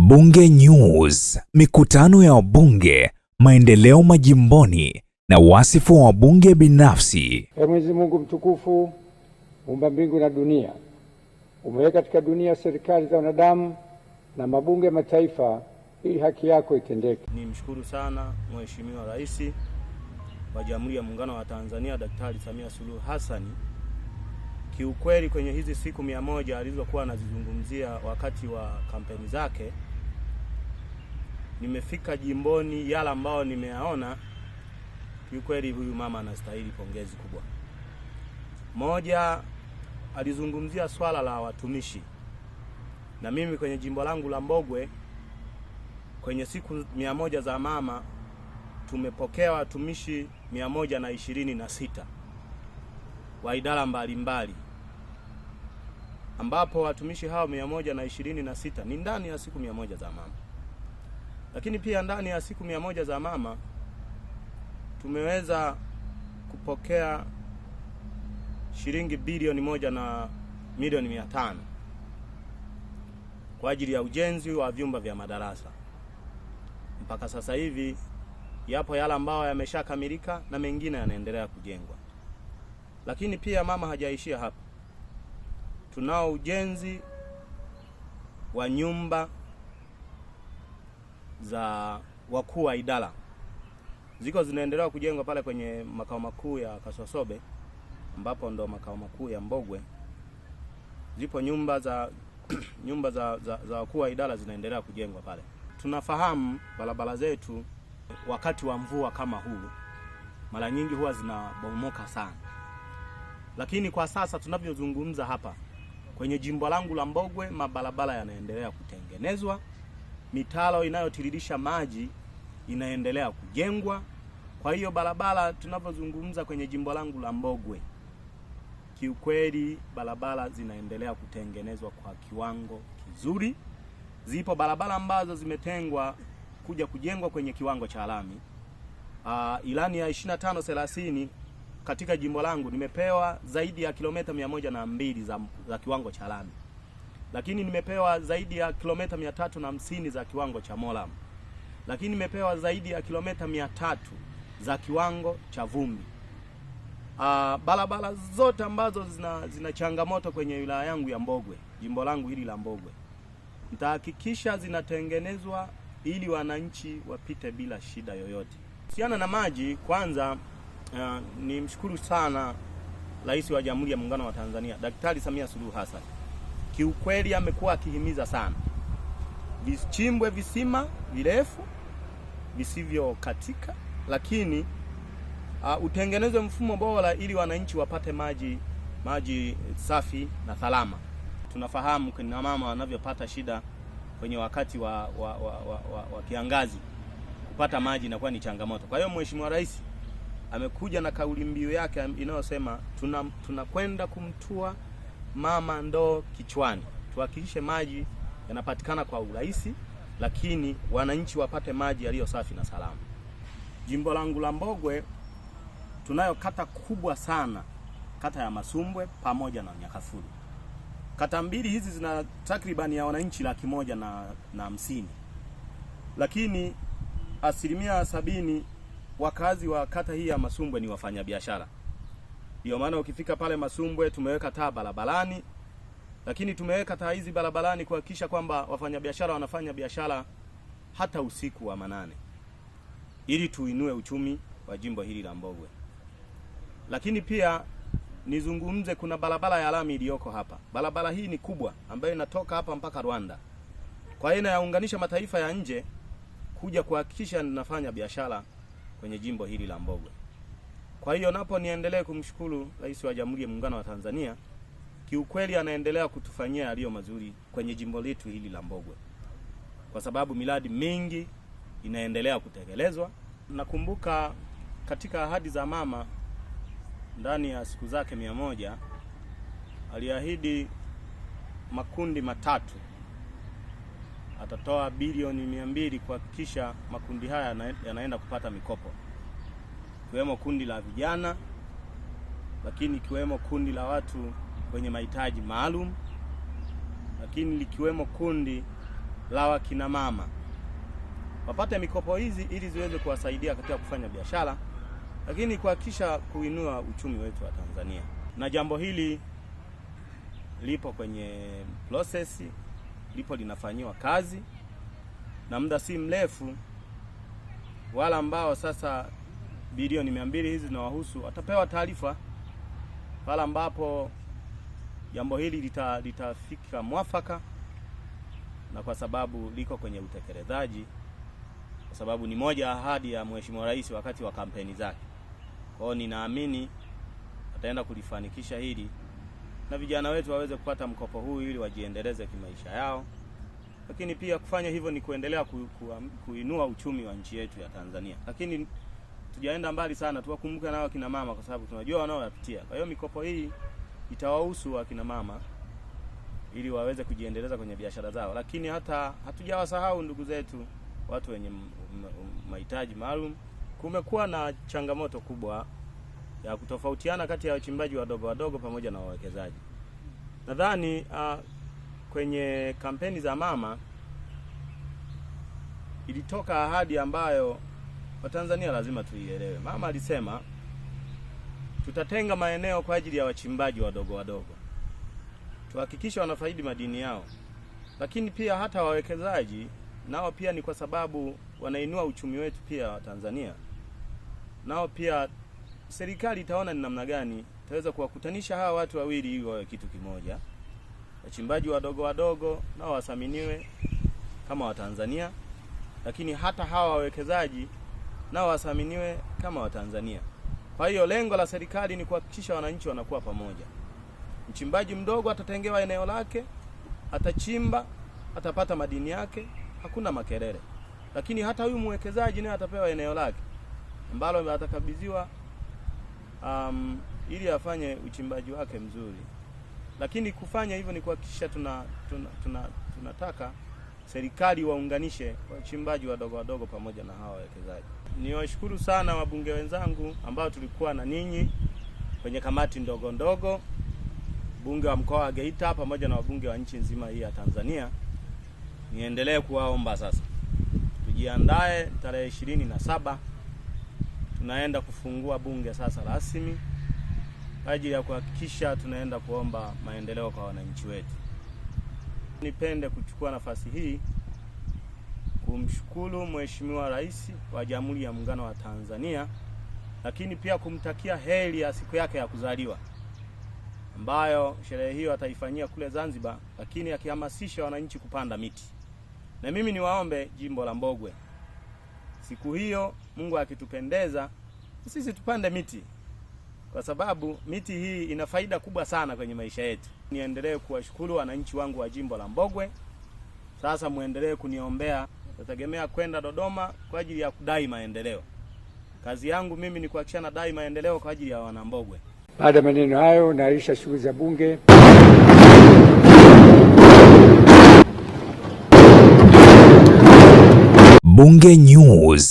Mbunge News, mikutano ya wabunge, maendeleo majimboni na wasifu wa wabunge binafsi. Mwenyezi Mungu mtukufu, muumba mbingu na dunia, umeweka katika dunia serikali za wanadamu na mabunge mataifa ili haki yako itendeke. Nimshukuru sana Mheshimiwa Rais wa Jamhuri ya Muungano wa Tanzania Daktari Samia Suluhu Hassan. Kiukweli kwenye hizi siku 100 alizokuwa anazizungumzia wakati wa kampeni zake, nimefika jimboni, yala ambao nimeyaona, kiukweli huyu mama anastahili pongezi kubwa. Moja, alizungumzia swala la watumishi. Na mimi kwenye jimbo langu la Mbogwe kwenye siku 100 za mama tumepokea watumishi 126 wa idara mbalimbali, ambapo watumishi hao 126 ni ndani ya siku 100 za mama. Lakini pia ndani ya siku 100 za mama tumeweza kupokea shilingi bilioni 1 na milioni 500 kwa ajili ya ujenzi wa vyumba vya madarasa. Mpaka sasa hivi yapo yale ambao yameshakamilika na mengine yanaendelea kujengwa. Lakini pia mama hajaishia hapa. Tunao ujenzi wa nyumba za wakuu wa idara. Ziko zinaendelea kujengwa pale kwenye makao makuu ya Kasosobe, ambapo ndo makao makuu ya Mbogwe. Zipo nyumba za wakuu wa idara zinaendelea kujengwa pale. Tunafahamu barabara zetu wakati wa mvua kama huu mara nyingi huwa zinabomoka sana. Lakini kwa sasa tunavyozungumza hapa kwenye jimbo langu la Mbogwe, mabarabara yanaendelea kutengenezwa, mitaro inayotiririsha maji inaendelea kujengwa. Kwa hiyo barabara tunavyozungumza kwenye jimbo langu la Mbogwe, kiukweli barabara zinaendelea kutengenezwa kwa kiwango kizuri. Zipo barabara ambazo zimetengwa kuja kujengwa kwenye kiwango cha lami. Ilani ya 25-30 katika jimbo langu nimepewa zaidi ya kilomita 102 za kiwango cha lami. Lakini nimepewa zaidi ya kilomita 350 za kiwango cha moram. Lakini nimepewa zaidi ya kilomita 300 za kiwango cha vumbi. Barabara zote ambazo zina changamoto kwenye wilaya yangu ya Mbogwe, jimbo langu hili la Mbogwe, nitahakikisha zinatengenezwa ili wananchi wapite bila shida yoyote. Kuhusiana na maji, kwanza nimshukuru sana Rais wa Jamhuri ya Muungano wa Tanzania Daktari Samia Suluhu Hassan. Kiukweli amekuwa akihimiza sana vichimbwe visima virefu visivyo katika, lakini utengenezwe mfumo bora ili wananchi wapate maji safi na salama. Tunafahamu kina mama wanavyopata shida kwenye wakati wa kiangazi, kupata maji inakuwa ni changamoto. Kwa hiyo Mheshimiwa Rais amekuja na kauli mbiu yake inayosema tunakwenda kumtua mama ndoo kichwani. Tuhakikishe maji yanapatikana kwa urahisi, lakini wananchi wapate maji yaliyo safi na salama. Jimbo langu la Mbogwe tunayo kata kubwa sana, kata ya Masumbwe pamoja na Nyakafulu. Kata mbili hizi zina takribani ya wananchi 150,000. Lakini 70% wakazi wa kata hii ya Masumbwe ni wafanyabiashara. Ndio maana ukifika pale Masumbwe tumeweka taa barabarani, lakini tumeweka taa hizi barabarani kuhakikisha kwamba wafanyabiashara wanafanya biashara hata usiku wa manane, ili tuinue uchumi wa jimbo hili la Mbogwe. Lakini pia nizungumze, kuna barabara ya lami iliyoko hapa. Barabara hii ni kubwa ambayo inatoka hapa mpaka Rwanda. Kwa hiyo inaunganisha mataifa ya nje kuja kuhakikisha ninafanya biashara kwenye jimbo hili la Mbogwe. Kwa hiyo napo niendelee kumshukuru Rais wa Jamhuri ya Muungano wa Tanzania. Kiukweli anaendelea kutufanyia yaliyo mazuri kwenye jimbo letu hili la Mbogwe, kwa sababu miradi mingi inaendelea kutekelezwa. Nakumbuka katika ahadi za mama ndani ya siku zake 100 aliahidi makundi matatu atatoa bilioni 200 kuhakikisha makundi haya yanaenda kupata mikopo, kiwemo kundi la vijana, lakini kiwemo kundi la watu wenye mahitaji maalum, lakini likiwemo kundi la wakina mama wapate mikopo hizi ili ziweze kuwasaidia katika kufanya biashara, lakini kuhakikisha kuinua uchumi wetu wa Tanzania. Na jambo hili lipo kwenye process, lipo linafanyiwa kazi, na muda si mrefu wala ambao sasa bilioni 200 hizi zinawahusu watapewa taarifa pale ambapo jambo hili litafika mwafaka, na kwa sababu liko kwenye utekelezaji, kwa sababu ni moja ahadi ya Mheshimiwa Rais wakati wa kampeni zake. Kwa hiyo ninaamini ataenda kulifanikisha hili na vijana wetu waweze kupata mkopo huu ili wajiendeleze kimaisha yao, lakini pia kufanya hivyo ni kuendelea kuinua uchumi wa nchi yetu ya Tanzania. Lakini tujaenda mbali sana, tuwakumbuke nao kina mama kwa sababu tunajua wanaoyapitia. Kwa hiyo mikopo hii itawahusu wakina mama ili waweze kujiendeleza kwenye biashara zao, lakini hata hatujawasahau ndugu zetu watu wenye mahitaji maalum. Kumekuwa na changamoto kubwa ya kutofautiana kati ya wachimbaji wadogo pamoja na wawekezaji. Nadhani kwenye kampeni za mama ilitoka ahadi ambayo Watanzania lazima tuielewe. Mama alisema tutatenga maeneo kwa ajili ya wachimbaji wadogo, tuhakikisha wanafaidi madini yao, lakini pia hata wawekezaji nao pia ni kwa sababu wanainua uchumi wetu pia wa Tanzania. Nao pia serikali itaona ni namna gani itaweza kuwakutanisha hawa watu wawili ili wawe kitu kimoja. Wachimbaji wadogo nao wasaminiwe kama Watanzania, lakini hata hawa wawekezaji nao wasaminiwe kama Watanzania. Kwa hiyo lengo la serikali ni kuhakikisha wananchi wanakuwa pamoja. Mchimbaji mdogo atatengewa eneo lake, atachimba, atapata madini yake, hakuna makelele. Lakini hata huyu mwekezaji naye atapewa eneo lake ambalo atakabidhiwa ili afanye uchimbaji wake mzuri. Lakini kufanya hivyo ni kuhakikisha tunataka serikali waunganishe wachimbaji wadogo pamoja na hawa wawekezaji. Niwashukuru sana wabunge wenzangu ambao tulikuwa na ninyi kwenye kamati ndogo, bunge wa mkoa wa Geita pamoja na wabunge wa nchi nzima hii ya Tanzania. Niendelee kuwaomba sasa tujiandae, tarehe 27 tunaenda kufungua bunge sasa rasmi kwa ajili ya kuhakikisha tunaenda kuomba maendeleo kwa wananchi wetu. Nipende kuchukua nafasi hii kumshukuru Mheshimiwa Rais wa Jamhuri ya Muungano wa Tanzania, lakini pia kumtakia heri ya siku yake ya kuzaliwa ambayo sherehe hiyo ataifanyia kule Zanzibar, lakini akihamasisha wananchi kupanda miti. Na mimi niwaombe jimbo la Mbogwe, siku hiyo Mungu akitupendeza, sisi tupande miti, kwa sababu miti hii ina faida kubwa sana kwenye maisha yetu. Niendelee kuwashukuru wananchi wangu wa jimbo la Mbogwe. Sasa muendelee kuniombea, nategemea kwenda Dodoma kwa ajili ya kudai maendeleo. Kazi yangu mimi ni kuhakikisha nadai maendeleo kwa ajili ya wana Mbogwe. Baada ya maneno hayo, naahirisha shughuli za bunge. Bunge News.